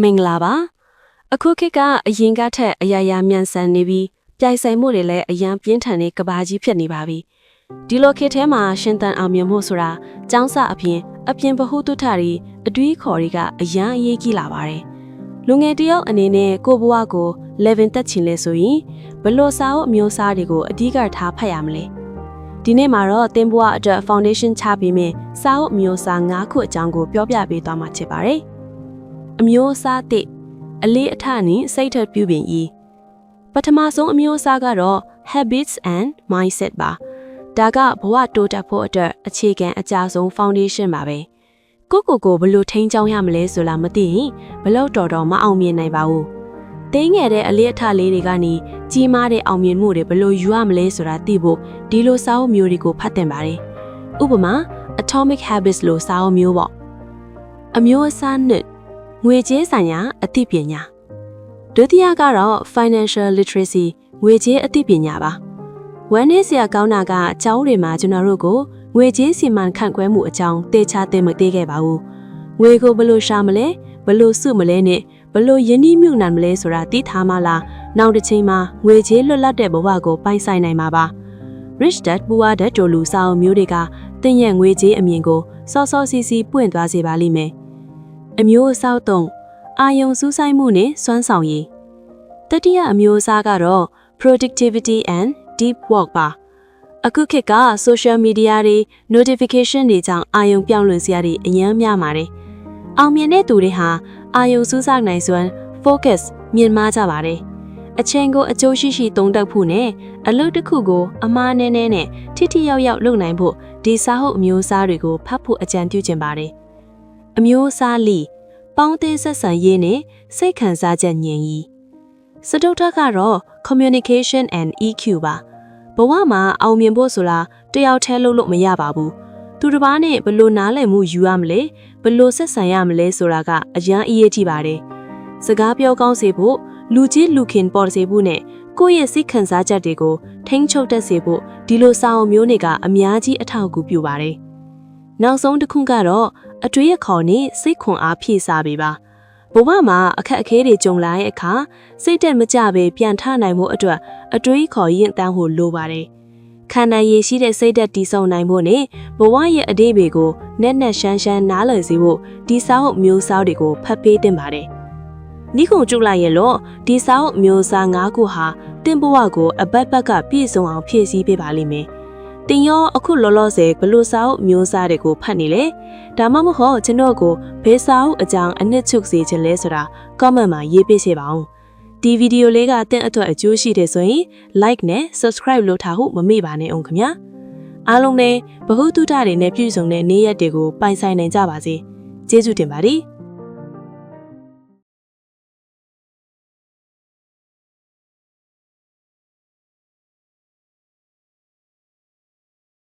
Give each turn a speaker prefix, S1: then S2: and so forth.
S1: မင်္ဂလာပါအခုခေတ်ကအရင်ကထက်အရာရာမြန်ဆန်နေပြီးပြိုင်ဆိုင်မှုတွေလည်းအရန်ပြင်းထန်တဲ့ကဘာကြီးဖြစ်နေပါပြီဒီလိုခေတ်ထဲမှာရှင်သန်အောင်မြင်မှုဆိုတာကျောင်းစအပြင်ဗဟုသုတတွေအတွေးခေါ်တွေကအရန်အရေးကြီးလာပါတယ်လူငယ်တယောက်အနေနဲ့ကိုဘဝကို11တက်ချင်လဲဆိုရင်ဘလို့စာအုပ်အမျိုးအစားတွေကိုအဓိကထားဖတ်ရမလဲဒီနေ့မှာတော့သင်ဘဝအတွက် foundation ချပေးမယ်စာအုပ်အမျိုးအစား9ခုအကြောင်းကိုပြောပြပေးသွားမှာဖြစ်ပါတယ်အမျိုးအစားတစ်အလေးအထနဲ့စိတ်ထပြုပြင်ဤပထမဆုံးအမျိုးအစားကတော့ habits and mindset ပါဒါကဘဝတိုးတက်ဖို့အတွက်အခြေခံအကျဆုံး foundation ပါပဲကိုဘလို့ထိန်းချောင်းရမလဲဆိုတာမသိရင်ဘလို့တော်မအောင်မြင်နိုင်ပါဘူးတင်းငယ်တဲ့အလေးအထလေးတွေကနေကြီးမားတဲ့အောင်မြင်မှုတွေဘလို့ယူရမလဲဆိုတာသိဖို့ဒီလိုစာအုပ်မျိုးတွေကိုဖတ်သင့်ပါတယ်ဥပမာ Atomic Habits လို့စာအုပ်မျိုးပေါ့အမျိုးအစားနှစ်ငွေကြေးဆိုင်ရာအသိပညာဒုတိယကတော့ financial literacy ငွေကြေးအသိပညာပါဝမ်းနည်းစရာကောင်းတာကအကြောင်းတွေမှာကျွန်တော်တို့ကိုငွေကြေးစီမံခန့်ခွဲမှုအကြောင်းသေချာသိမသိခဲ့ပါဘူးငွေကိုဘယ်လိုရှာမလဲဘယ်လိုစုမလဲနဲ့ဘယ်လိုယဉ်နှီးမြှုပ်နှံမလဲဆိုတာသိထားမှလားနောက်တစ်ချိန်မှာငွေကြေးလွတ်လပ်တဲ့ဘဝကိုပိုင်ဆိုင်နိုင်မှာပါ Rich Dad Poor Dad တို့လူစာအုပ်မျိုးတွေကသင်ရဲ့ငွေကြေးအမြင်ကိုစောစီးပွင့်သွားစေပါလိမ့်မယ်အမျိုးအစားသုံးအာယုံစူးစိုက်မှုနဲ့စွမ်းဆောင်ရည်တတိယအမျိုးအစားကတော့ productivity and deep work ပါအခုခေတ်က social media တွေ notification တွေကြောင့်အာယုံပြောင်းလဲစရာတွေအများများပါတယ်အောင်မြင်တဲ့သူတွေဟာအာယုံစူးစိုက်နိုင်စွမ်း focus မြင့်မားကြပါတယ်အချိန်ကိုအကျိုးရှိသုံးတတ်ဖို့နဲ့အလုပ်တစ်ခုကိုအမှားနည်းနဲ့ထိရောက်လုပ်နိုင်ဖို့ဒီစာအုပ်အမျိုးအစားတွေကိုဖတ်ဖို့အကြံပြုချင်ပါတယ်အမျိုးအစား၄ပေါင်းသင်းဆက်ဆံရေးနဲ့စိတ်ခံစားချက်ဉာဏ်ရည်စတုတ္ထကတော့ communication and EQ ပါဘဝမှာအောင်မြင်ဖို့ဆိုတာတယောက်တည်းလုပ်လို့မရပါဘူးသူတစ်ပါးနဲ့ဘယ်လိုနားလည်မှုယူရမလဲဘယ်လိုဆက်ဆံရမလဲဆိုတာကအရန်အရေးကြီးပါတယ်စကားပြောကောင်းစေဖို့လူကြီးလူခင်ပေါ်စေဖို့နဲ့ကိုယ့်ရဲ့စိတ်ခံစားချက်တွေကိုထိန်းချုပ်တတ်စေဖို့ဒီလိုစာအုပ်မျိုးတွေကအများကြီးအထောက်အကူပြုပါတယ်နောက်ဆုံးတစ်ခုကတော့အတွေးအခေါ်နဲ့စိတ်ခွန်အားဖြည့်စားပေးပါဘဝမှာအခက်အခဲတွေကြုံလာတဲ့အခါစိတ်တက်မကြပဲပြန်ထနိုင်ဖို့အတွက်အတွေးခေါ်ရင်တန်းဖို့လိုပါတယ်ခန္ဓာရည်ရှိတဲ့စိတ်တက်တည်ဆုံနိုင်ဖို့နဲ့ဘဝရဲ့အတိတ်တွေကိုနက်ရှမ်းနားလည်စေဖို့ဒီစာအုပ်မျိုးစားတွေကိုဖတ်ပေးသင့်ပါတယ်နိခုံကျုပ်လိုက်ရင်လို့ဒီစာအုပ်မျိုးစား၅ခုဟာတင်ဘဝကိုအပတ်ကပြည့်စုံအောင်ဖြည့်ဆည်းပေးပါလိမ့်မယ်တင်ရောအခုလောလောဆယ်ဘလို့စာအုပ်မျိုးစားတွေကိုဖတ်နေလေဒါမှမဟုတ်ကျွန်တော်ကိုဘယ်စာအုပ်အကြောင်းအနှစ်ချုပ်စေချင်လဲဆိုတာ comment မှာရေးပေးစေပါဦးဒီဗီဒီယိုလေးကတင့်အတွက်အကျိုးရှိတယ်ဆိုရင် like နဲ့ subscribe လုပ်ထားဖို့မမေ့ပါနဲ့အောင်ခင်ဗျာအားလုံးလည်းဗဟုသုတတွေနဲ့ပြည့်စုံတဲ့နေ့ရက်တွေကိုပိုင်ဆိုင်နိုင်ကြပါစေကျေးဇူးတင်ပါတယ်